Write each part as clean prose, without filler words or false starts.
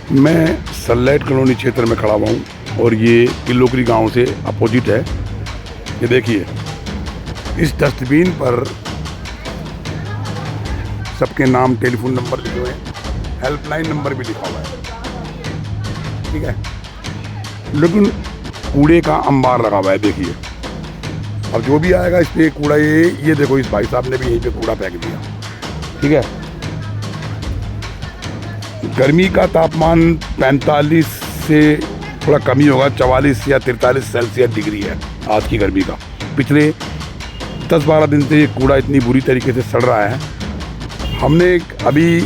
मैं sunlight colony क्षेत्र में खड़ा हुआ हूँ और ये किलोकरी गांव से अपोजिट है। ये देखिए, इस डस्टबिन पर सबके नाम, टेलीफोन नंबर लिखे हुए हैं, हेल्पलाइन नंबर भी लिखा हुआ है, ठीक है। लेकिन कूड़े का अंबार लगा हुआ है। देखिए, अब जो भी आएगा इस पे कूड़ा, ये देखो, इस भाई साहब ने भी यहीं पे कूड़ा फेंक दिया, ठीक है। गर्मी का तापमान 45 से थोड़ा कमी होगा, 44 या 43 सेल्सियस डिग्री है आज की गर्मी का। पिछले 10-12 दिन से ये कूड़ा इतनी बुरी तरीके से सड़ रहा है। हमने अभी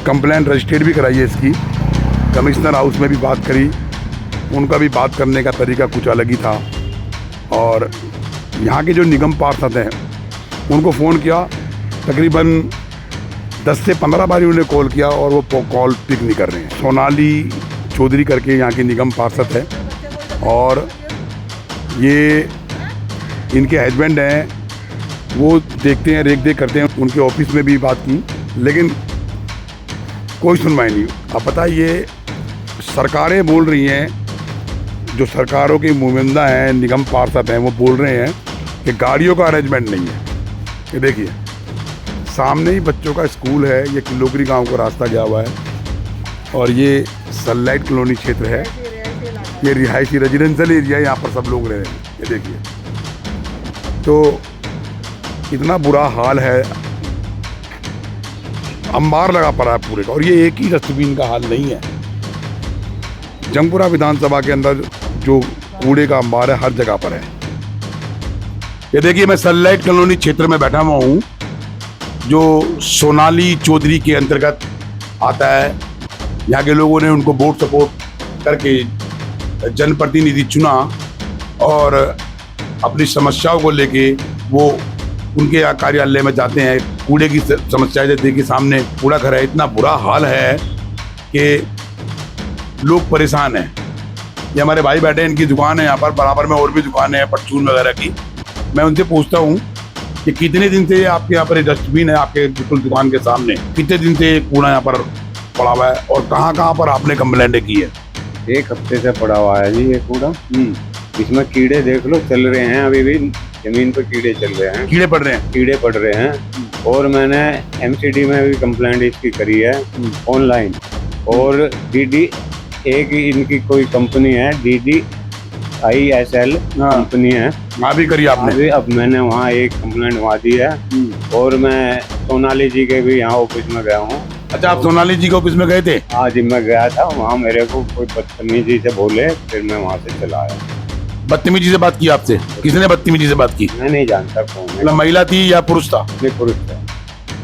कंप्लेंट रजिस्टर्ड भी कराई है इसकी, कमिश्नर हाउस में भी बात करी, उनका भी बात करने का तरीका कुछ अलग ही था। और यहाँ के जो निगम पार्षद हैं उनको फ़ोन किया, तकरीबन 10 से 15 बार उन्होंने कॉल किया और वो कॉल पिक नहीं कर रहे हैं। सोनाली चौधरी करके यहाँ के निगम पार्षद है और ये इनके हस्बैंड हैं, वो देखते हैं, रेख देख करते हैं। उनके ऑफिस में भी बात की लेकिन कोई सुनवाई नहीं। अब पता है, ये सरकारें बोल रही हैं, जो सरकारों के नुमाइंदा हैं, निगम पार्षद हैं, वो बोल रहे हैं कि गाड़ियों का अरेंजमेंट नहीं है। ये देखिए, सामने ही बच्चों का स्कूल है, ये किलोकरी गांव को रास्ता गया हुआ है और ये सनलाइट कॉलोनी क्षेत्र है। ये रिहायशी रेजिडेंशियल एरिया है, यहाँ पर सब लोग रह रहे हैं। ये देखिए, तो इतना बुरा हाल है, अंबार लगा पड़ा है पूरे का। और ये एक ही डस्टबिन का हाल नहीं है, जंगपुरा विधानसभा के अंदर जो कूड़े का अंबार है हर जगह पर है। ये देखिए, मैं सनलाइट कॉलोनी क्षेत्र में बैठा हुआ हूँ, जो सोनाली चौधरी के अंतर्गत आता है। यहाँ के लोगों ने उनको वोट सपोर्ट करके जनप्रतिनिधि चुना और अपनी समस्याओं को लेके वो उनके यहाँ कार्यालय में जाते हैं। कूड़े की समस्या, जैसे कि सामने कूड़ा घर है, इतना बुरा हाल है कि लोग परेशान हैं। ये हमारे भाई बैठे हैं, इनकी दुकान है यहाँ पर, बराबर में और भी दुकानें हैं परचून वगैरह की। मैं उनसे पूछता हूँ कि कितने दिन से आपके यहाँ पर ये डस्टबिन है, आपके बिल्कुल दुकान के सामने कितने दिन से कूड़ा यहाँ पर पड़ा हुआ है और कहाँ कहाँ पर आपने कंप्लेंट की है? 1 हफ्ते से पड़ा हुआ है जी ये कूड़ा। इसमें कीड़े देख लो चल रहे हैं, अभी भी जमीन पर कीड़े चल रहे हैं, कीड़े पड़ रहे हैं, कीड़े पड़ रहे हैं। और मैंने MCD में भी कंप्लेंट इसकी करी है ऑनलाइन। और DD, एक इनकी कोई कंपनी है, DDISL कंपनी है, वहाँ भी करी आपने? अब मैंने वहाँ एक कंप्लेंट वहाँ दी है। और मैं सोनाली जी के भी यहाँ ऑफिस में गया हूँ। अच्छा, आप सोनाली जी के ऑफिस में गए थे? आज मैं गया था, वहाँ मेरे को कोई बदतमीजी से बोले, फिर मैं वहाँ से चला आया। बदतमीजी से बात की आपसे? किसने बदतमीजी से बात की? मैं नहीं जानता कौन है। मतलब महिला थी या पुरुष था? नहीं, पुरुष था।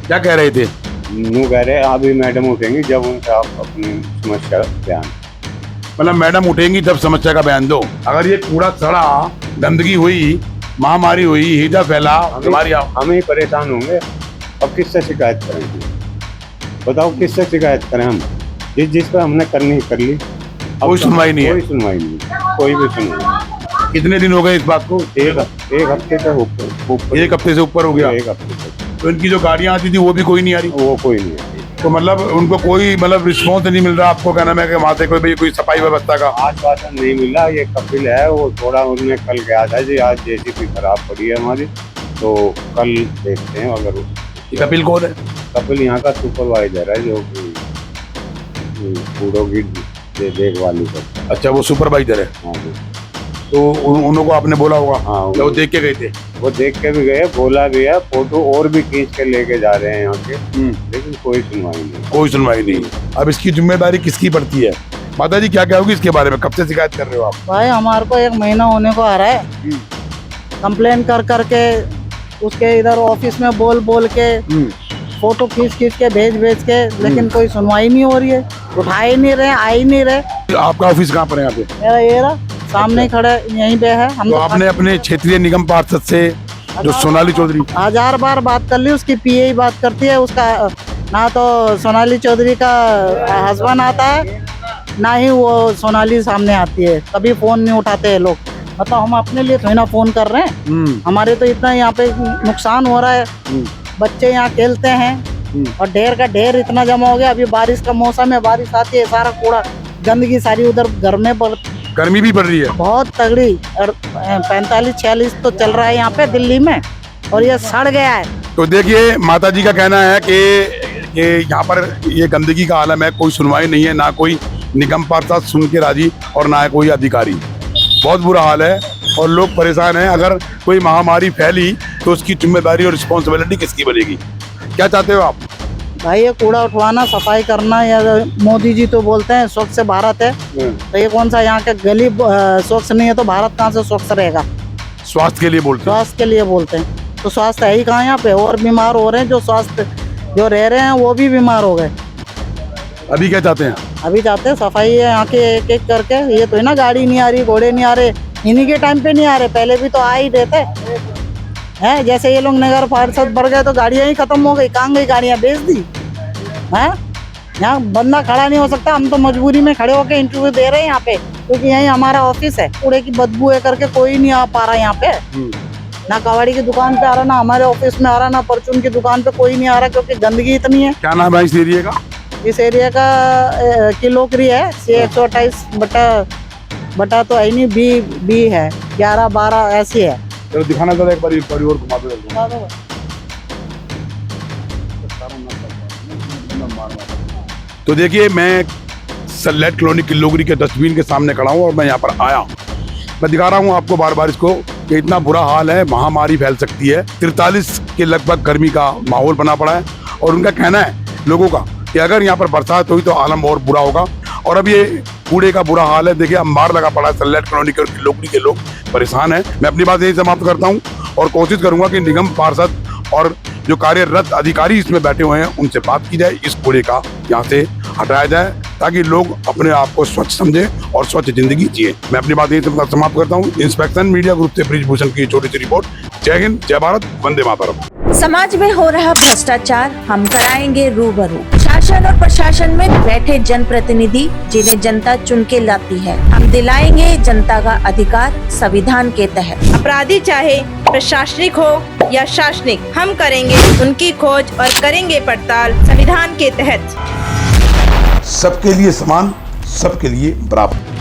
क्या कह रहे थे? यूँ कह रहे अभी मैडम उठेंगी जब उनसे आप अपनी समस्या बयान। मतलब मैडम उठेंगी तब समस्या का बयान दो। अगर ये कूड़ा सड़ा, गंदगी हुई, महामारी हुई, हिजा फैला, हमारी हम ही परेशान होंगे। अब किससे शिकायत करेंगे? बताओ, किससे शिकायत करें हम? जिस पर हमने करनी कर ली, कोई सुनवाई नहीं है। कोई सुनवाई नहीं, कोई भी सुनवाई नहीं। कितने दिन हो गए इस बात को? एक हफ्ते से ऊपर। 1 हफ्ते से ऊपर हो गया। 1 हफ्ते से। तो इनकी जो गाड़ियाँ आती थी वो भी कोई नहीं आ रही? वो कोई नहीं आ रही। तो मतलब उनको कोई रिस्पॉन्स नहीं मिल रहा? आपको कहना है कि वहाँ से कोई सफाई व्यवस्था का आश्वासन नहीं मिला। ये कपिल है, वो थोड़ा उन्होंने कल गया था जी, आज JCB खराब पड़ी है हमारी, तो कल देखते हैं। अगर कपिल कौन है? कपिल यहाँ का सुपरवाइजर है, जो कि कूड़ों की देखभाल करता है। अच्छा, वो सुपरवाइजर है। हाँ जी। तो उनको आपने बोला होगा? हाँ, वो देख के गए थे? वो देख के भी गए, बोला भी है, फोटो और भी खींच के लेके जा रहे हैं यहाँ के, लेकिन कोई सुनवाई नहीं। कोई सुनवाई नहीं। अब इसकी जिम्मेदारी किसकी पड़ती है? माता जी, क्या कहोगी इसके बारे में? कब से शिकायत कर रहे हो आप? भाई, हमारे को 1 महीना होने को आ रहा है, कंप्लेन कर करके उसके इधर ऑफिस में बोल के, फोटो खींच के भेज के, लेकिन कोई सुनवाई नहीं हो रही है। उठा ही नहीं रहे, आ ही नहीं रहे। आपका ऑफिस कहाँ पर है? यहाँ पे मेरा ये रहा सामने खड़े, यहीं पे है। हम तो आपने अपने क्षेत्रीय निगम पार्षद से, जो सोनाली चौधरी, 1000 बार बात कर ली, उसकी PA बात करती है। उसका ना तो सोनाली चौधरी का हस्बैंड आता है, ना ही वो सोनाली सामने आती है। कभी फोन नहीं उठाते हैं लोग। मतलब हम अपने लिए थोड़ी ना फोन कर रहे हैं, हमारे तो इतना यहाँ पे नुकसान हो रहा है। बच्चे यहाँ खेलते हैं, और ढेर का ढेर इतना जमा हो गया। अभी बारिश का मौसम है, बारिश आती है, सारा कूड़ा गंदगी सारी उधर घर में गर्मी भी बढ़ रही है बहुत तगड़ी। और 45-46 तो चल रहा है यहाँ पे दिल्ली में, और ये सड़ गया है। तो देखिए माता जी का कहना है कि यहाँ पर ये गंदगी का आलम है, कोई सुनवाई नहीं है, ना कोई निगम पार्षद सुन के राजी और ना कोई अधिकारी। बहुत बुरा हाल है और लोग परेशान हैं। अगर कोई महामारी फैली तो उसकी जिम्मेदारी और रिस्पॉन्सिबिलिटी किसकी बनेगी? क्या चाहते हो आप? भाई ये कूड़ा उठवाना, सफाई करना, या मोदी जी तो बोलते हैं स्वच्छ भारत है, तो ये कौन सा यहाँ के गली स्वच्छ नहीं है तो भारत कहाँ से स्वच्छ रहेगा? स्वास्थ्य के लिए बोलते हैं। स्वास्थ्य के लिए बोलते हैं, तो स्वास्थ्य है ही कहाँ यहाँ पे? और बीमार हो रहे हैं, जो स्वास्थ्य जो रह रहे हैं वो भी बीमार हो गए। अभी क्या चाहते हैं? अभी चाहते हैं सफाई है यहाँ के, एक एक करके। ये तो है ना, गाड़ी नहीं आ रही, घोड़े नहीं आ रहे, इन्हीं के टाइम पे नहीं आ रहे, पहले भी तो आ ही रहते हैं। जैसे ये लोग नगर पार्षद बढ़ गए तो गाड़ियाँ ही खत्म हो गई, कहाँ गई गाड़ियाँ? बेच दी है। यहाँ बंदा खड़ा नहीं हो सकता, हम तो मजबूरी में खड़े होकर इंटरव्यू दे रहे हैं यहाँ पे, क्योंकि यही हमारा ऑफिस है। कूड़े की बदबू है करके कोई नहीं आ पा रहा यहाँ पे, ना कबाड़ी की दुकान पे आ रहा, ना हमारे ऑफिस में आ रहा, ना परचून की दुकान पे कोई नहीं आ रहा, क्योंकि गंदगी इतनी है। क्या नाम है इस एरिया का? इस एरिया का किलोकरी है, C128 बटा तो है नहीं, बी है, 11-12 ऐसी है। चलो दिखाना जरा एक बार और घुमा दो। तो देखिए मैं सनलाइट कॉलोनी किलोगरी के डस्टबिन के सामने खड़ा हूँ और मैं यहाँ पर आया। मैं दिखा रहा हूँ आपको बार बार इसको कि इतना बुरा हाल है, महामारी फैल सकती है। 43 के लगभग गर्मी का माहौल बना पड़ा है और उनका कहना है लोगों का कि अगर यहाँ पर बरसात हुई तो आलम और बुरा होगा। और अब ये कूड़े का बुरा हाल है, देखिए अंबार लगा पड़ा है। सनलाइट कॉलोनी के और किलोगरी के लोग परेशान हैं। मैं अपनी बात यही समाप्त करता हूँ और कोशिश करूँगा कि निगम पार्षद और जो कार्यरत अधिकारी इसमें बैठे हुए हैं उनसे बात की जाए, इस कूड़े का यहाँ से हटाया जाए, ताकि लोग अपने आप को स्वच्छ समझें और स्वच्छ जिंदगी जिए। मैं अपनी बात यही समाप्त करता हूँ। इंस्पेक्शन मीडिया ग्रुप से ब्रिजभूषण की छोटी सी रिपोर्ट। जय हिंद, जय भारत, वंदे मातरम। समाज में हो रहा भ्रष्टाचार हम कराएंगे रूबरू। शासन और प्रशासन में बैठे जनप्रतिनिधि जिन्हें जनता चुन के लाती है, हम दिलाएंगे जनता का अधिकार संविधान के तहत। अपराधी चाहे प्रशासनिक हो या शासनिक, हम करेंगे उनकी खोज और करेंगे पड़ताल संविधान के तहत। सबके लिए समान, सबके लिए बराबर।